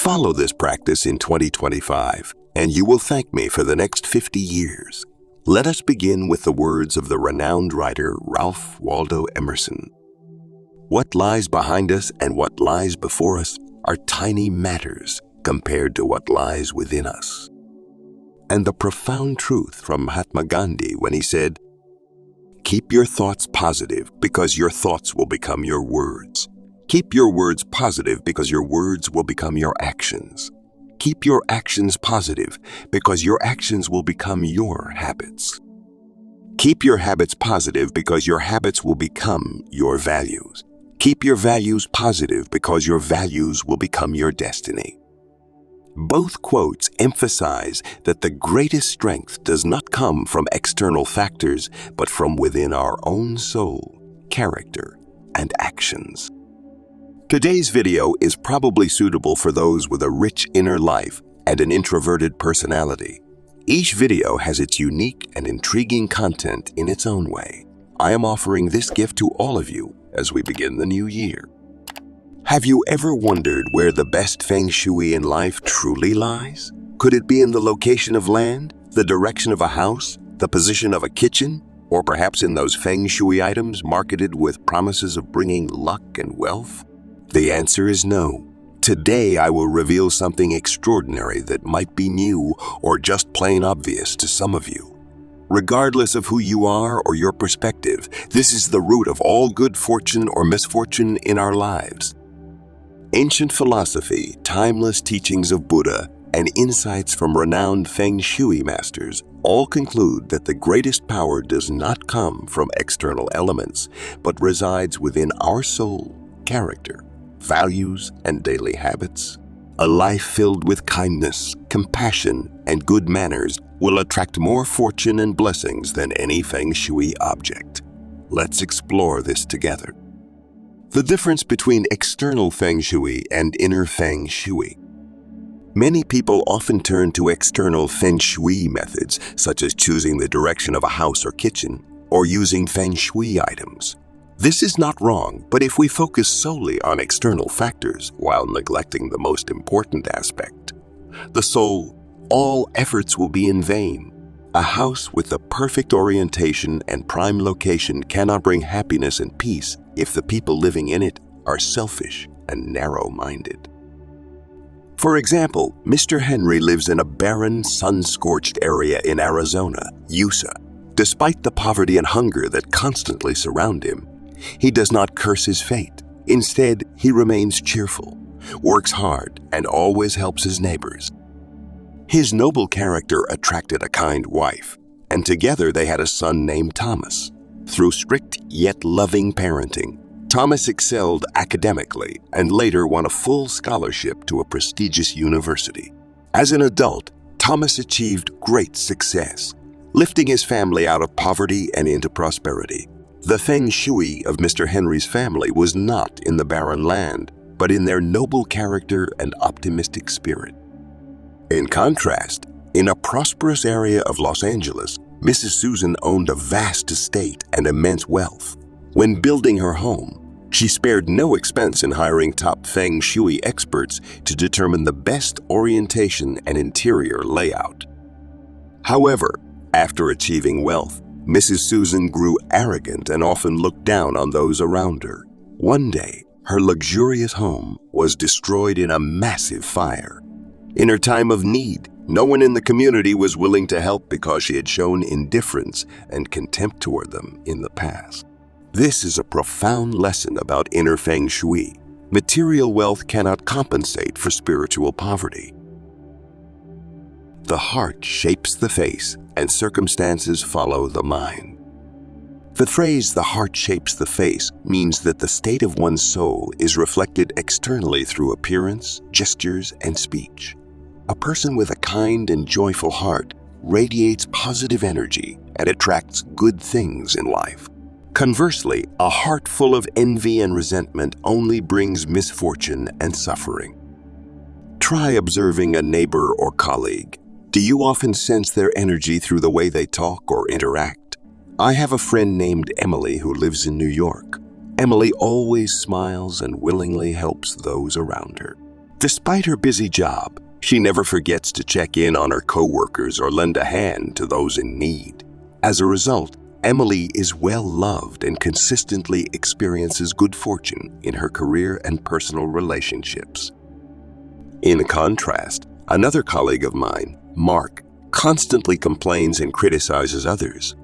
Follow this practice in 2025, and you will thank me for the next 50 years. Let us begin with the words of the renowned writer Ralph Waldo Emerson. What lies behind us and what lies before us are tiny matters compared to what lies within us. And the profound truth from Mahatma Gandhi when he said, "Keep your thoughts positive because your thoughts will become your words. Keep your words positive because your words will become your actions. Keep your actions positive because your actions will become your habits. Keep your habits positive because your habits will become your values. Keep your values positive because your values will become your destiny." Both quotes emphasize that the greatest strength does not come from external factors, but from within our own soul, character, and actions. Today's video is probably suitable for those with a rich inner life and an introverted personality. Each video has its unique and intriguing content in its own way. I am offering this gift to all of you as we begin the new year. Have you ever wondered where the best feng shui in life truly lies? Could it be in the location of land, the direction of a house, the position of a kitchen, or perhaps in those feng shui items marketed with promises of bringing luck and wealth? The answer is no. Today I will reveal something extraordinary that might be new or just plain obvious to some of you. Regardless of who you are or your perspective, this is the root of all good fortune or misfortune in our lives. Ancient philosophy, timeless teachings of Buddha, and insights from renowned feng shui masters all conclude that the greatest power does not come from external elements, but resides within our soul, character, values, and daily habits. A life filled with kindness, compassion, and good manners will attract more fortune and blessings than any feng shui object. Let's explore this together. The difference between external feng shui and inner feng shui. Many people often turn to external feng shui methods, such as choosing the direction of a house or kitchen, or using feng shui items. This is not wrong, but if we focus solely on external factors while neglecting the most important aspect, the soul, all efforts will be in vain. A house with the perfect orientation and prime location cannot bring happiness and peace if the people living in it are selfish and narrow-minded. For example, Mr. Henry lives in a barren, sun-scorched area in Arizona, USA. Despite the poverty and hunger that constantly surround him, he does not curse his fate. Instead, he remains cheerful, works hard, and always helps his neighbors. His noble character attracted a kind wife, and together they had a son named Thomas. Through strict yet loving parenting, Thomas excelled academically and later won a full scholarship to a prestigious university. As an adult, Thomas achieved great success, lifting his family out of poverty and into prosperity. The feng shui of Mr. Henry's family was not in the barren land, but in their noble character and optimistic spirit. In contrast, in a prosperous area of Los Angeles, Mrs. Susan owned a vast estate and immense wealth. When building her home, she spared no expense in hiring top feng shui experts to determine the best orientation and interior layout. However, after achieving wealth, Mrs. Susan grew arrogant and often looked down on those around her. One day, her luxurious home was destroyed in a massive fire. In her time of need, no one in the community was willing to help because she had shown indifference and contempt toward them in the past. This is a profound lesson about inner feng shui. Material wealth cannot compensate for spiritual poverty. The heart shapes the face, and circumstances follow the mind. The phrase, "the heart shapes the face," means that the state of one's soul is reflected externally through appearance, gestures, and speech. A person with a kind and joyful heart radiates positive energy and attracts good things in life. Conversely, a heart full of envy and resentment only brings misfortune and suffering. Try observing a neighbor or colleague. Do you often sense their energy through the way they talk or interact? I have a friend named Emily who lives in New York. Emily always smiles and willingly helps those around her. Despite her busy job, she never forgets to check in on her coworkers or lend a hand to those in need. As a result, Emily is well loved and consistently experiences good fortune in her career and personal relationships. In contrast, another colleague of mine, Mark, constantly complains and criticizes others.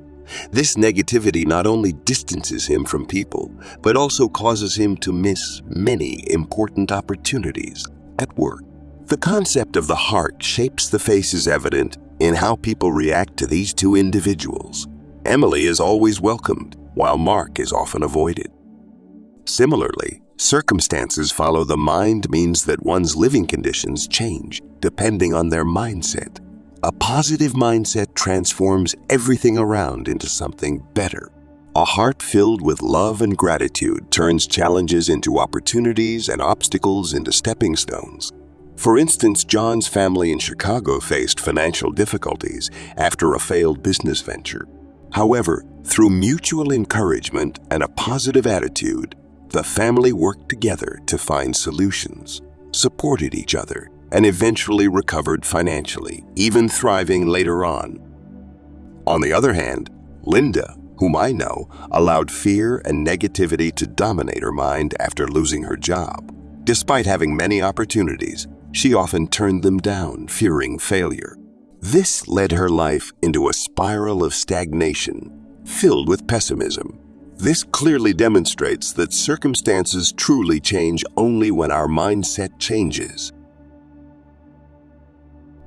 This negativity not only distances him from people, but also causes him to miss many important opportunities at work. The concept of the heart shapes the faces evident in how people react to these two individuals. Emily is always welcomed, while Mark is often avoided. Similarly, circumstances follow the mind means that one's living conditions change depending on their mindset. A positive mindset transforms everything around into something better. A heart filled with love and gratitude turns challenges into opportunities and obstacles into stepping stones. For instance, John's family in Chicago faced financial difficulties after a failed business venture. However, through mutual encouragement and a positive attitude, the family worked together to find solutions, supported each other, and eventually recovered financially, even thriving later on. On the other hand, Linda, whom I know, allowed fear and negativity to dominate her mind after losing her job. Despite having many opportunities, she often turned them down, fearing failure. This led her life into a spiral of stagnation, filled with pessimism. This clearly demonstrates that circumstances truly change only when our mindset changes.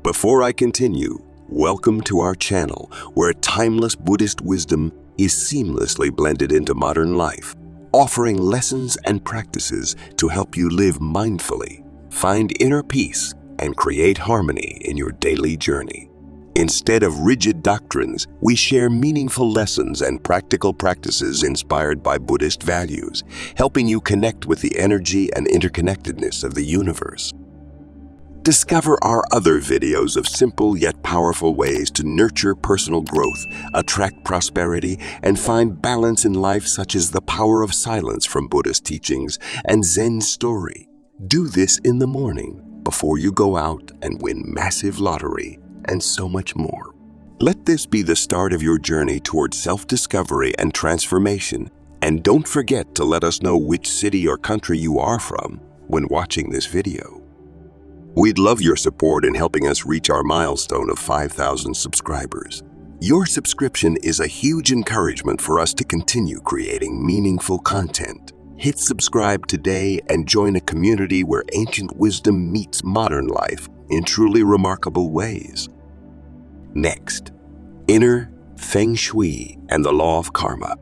Before I continue, welcome to our channel, where timeless Buddhist wisdom is seamlessly blended into modern life, offering lessons and practices to help you live mindfully, find inner peace, and create harmony in your daily journey. Instead of rigid doctrines, we share meaningful lessons and practical practices inspired by Buddhist values, helping you connect with the energy and interconnectedness of the universe. Discover our other videos of simple yet powerful ways to nurture personal growth, attract prosperity, and find balance in life, such as the power of silence from Buddhist teachings and Zen story. Do this in the morning before you go out and win massive lottery, and so much more. Let this be the start of your journey towards self-discovery and transformation, and don't forget to let us know which city or country you are from when watching this video. We'd love your support in helping us reach our milestone of 5,000 subscribers. Your subscription is a huge encouragement for us to continue creating meaningful content. Hit subscribe today and join a community where ancient wisdom meets modern life in truly remarkable ways. Next, inner feng shui and the law of karma.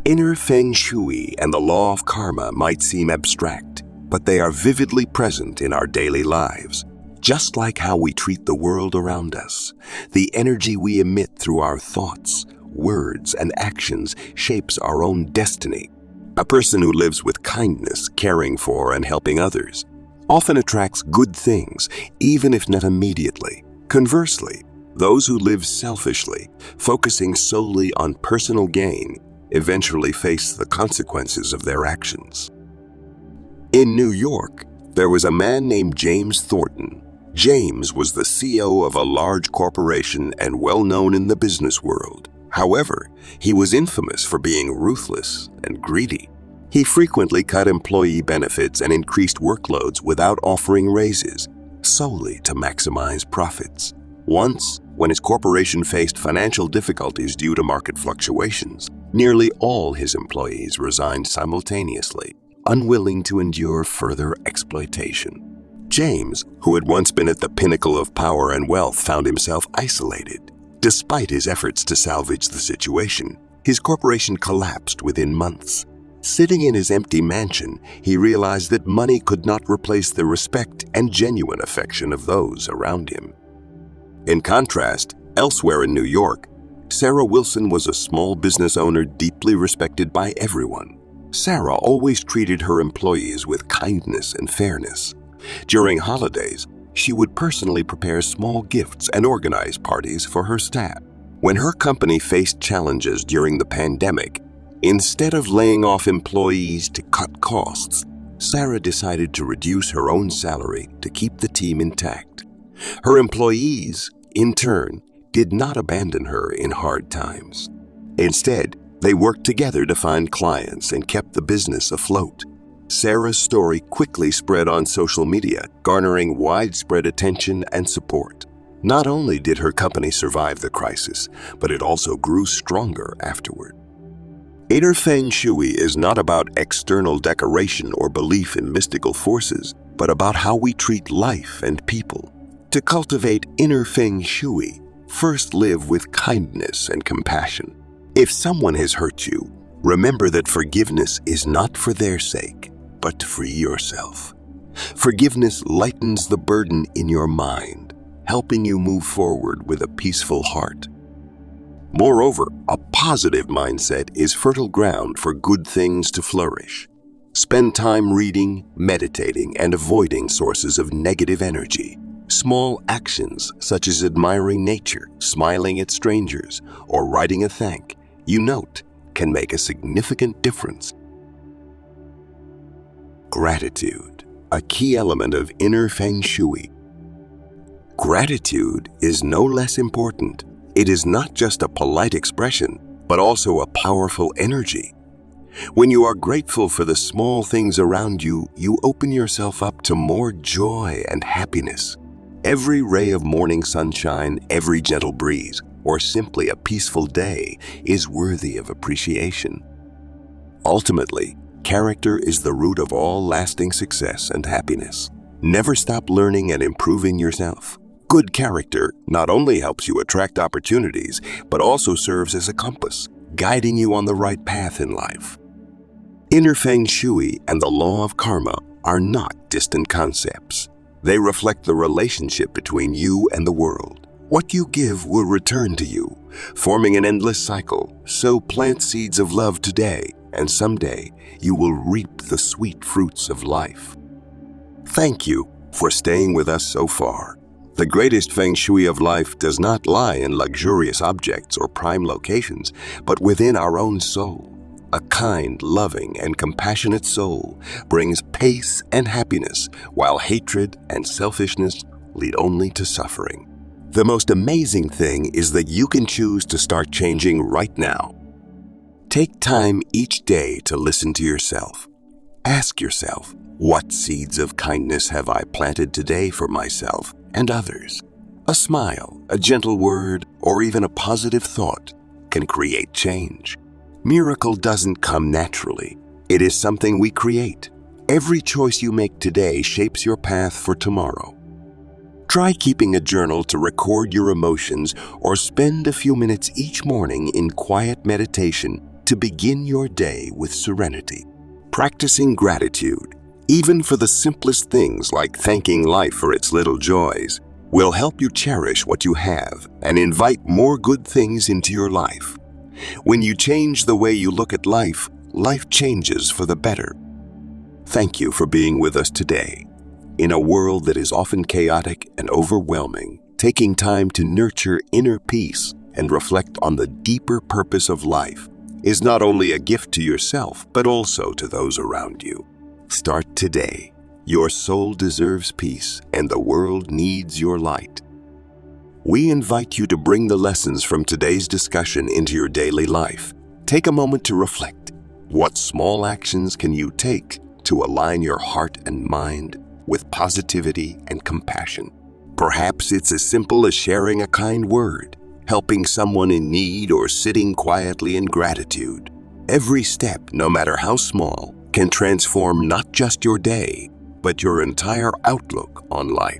Inner feng shui and the law of karma might seem abstract, but they are vividly present in our daily lives. Just like how we treat the world around us, the energy we emit through our thoughts, words, and actions shapes our own destiny. A person who lives with kindness, caring for, and helping others often attracts good things, even if not immediately. Conversely, those who live selfishly, focusing solely on personal gain, eventually face the consequences of their actions. In New York, there was a man named James Thornton. James was the CEO of a large corporation and well known in the business world. However, he was infamous for being ruthless and greedy. He frequently cut employee benefits and increased workloads without offering raises, solely to maximize profits. Once, when his corporation faced financial difficulties due to market fluctuations, nearly all his employees resigned simultaneously, unwilling to endure further exploitation. James, who had once been at the pinnacle of power and wealth, found himself isolated. Despite his efforts to salvage the situation, his corporation collapsed within months. Sitting in his empty mansion, he realized that money could not replace the respect and genuine affection of those around him. In contrast, elsewhere in New York, Sarah Wilson was a small business owner deeply respected by everyone. Sarah always treated her employees with kindness and fairness. During holidays, she would personally prepare small gifts and organize parties for her staff. When her company faced challenges during the pandemic, instead of laying off employees to cut costs, Sarah decided to reduce her own salary to keep the team intact. Her employees, in turn, did not abandon her in hard times. Instead, they worked together to find clients and kept the business afloat. Sarah's story quickly spread on social media, garnering widespread attention and support. Not only did her company survive the crisis, but it also grew stronger afterward. Inner feng shui is not about external decoration or belief in mystical forces, but about how we treat life and people. To cultivate inner feng shui, first live with kindness and compassion. If someone has hurt you, remember that forgiveness is not for their sake, but to free yourself. Forgiveness lightens the burden in your mind, helping you move forward with a peaceful heart. Moreover, a positive mindset is fertile ground for good things to flourish. Spend time reading, meditating, and avoiding sources of negative energy. Small actions such as admiring nature, smiling at strangers, or writing a thank you note can make a significant difference. Gratitude, a key element of inner feng shui. Gratitude is no less important. It is not just a polite expression, but also a powerful energy. When you are grateful for the small things around you, you open yourself up to more joy and happiness. Every ray of morning sunshine, every gentle breeze, or simply a peaceful day is worthy of appreciation. Ultimately, character is the root of all lasting success and happiness. Never stop learning and improving yourself. Good character not only helps you attract opportunities, but also serves as a compass, guiding you on the right path in life. Inner feng shui and the law of karma are not distant concepts. They reflect the relationship between you and the world. What you give will return to you, forming an endless cycle. So plant seeds of love today, and someday you will reap the sweet fruits of life. Thank you for staying with us so far. The greatest feng shui of life does not lie in luxurious objects or prime locations, but within our own soul. A kind, loving, and compassionate soul brings peace and happiness, while hatred and selfishness lead only to suffering. The most amazing thing is that you can choose to start changing right now. Take time each day to listen to yourself. Ask yourself, what seeds of kindness have I planted today for myself and others? A smile, a gentle word, or even a positive thought can create change. Miracle doesn't come naturally. It is something we create. Every choice you make today shapes your path for tomorrow. Try keeping a journal to record your emotions, or spend a few minutes each morning in quiet meditation to begin your day with serenity. Practicing gratitude, even for the simplest things like thanking life for its little joys, will help you cherish what you have and invite more good things into your life. When you change the way you look at life, life changes for the better. Thank you for being with us today. In a world that is often chaotic and overwhelming, taking time to nurture inner peace and reflect on the deeper purpose of life is not only a gift to yourself, but also to those around you. Start today. Your soul deserves peace, and the world needs your light. We invite you to bring the lessons from today's discussion into your daily life. Take a moment to reflect. What small actions can you take to align your heart and mind with positivity and compassion? Perhaps it's as simple as sharing a kind word, helping someone in need, or sitting quietly in gratitude. Every step, no matter how small, can transform not just your day, but your entire outlook on life.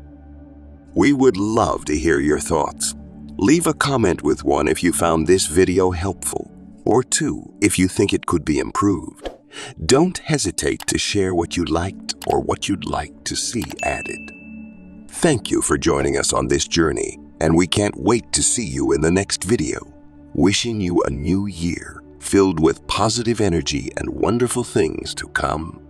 We would love to hear your thoughts. Leave a comment with one if you found this video helpful, or two if you think it could be improved. Don't hesitate to share what you liked or what you'd like to see added. Thank you for joining us on this journey, and we can't wait to see you in the next video. Wishing you a new year filled with positive energy and wonderful things to come.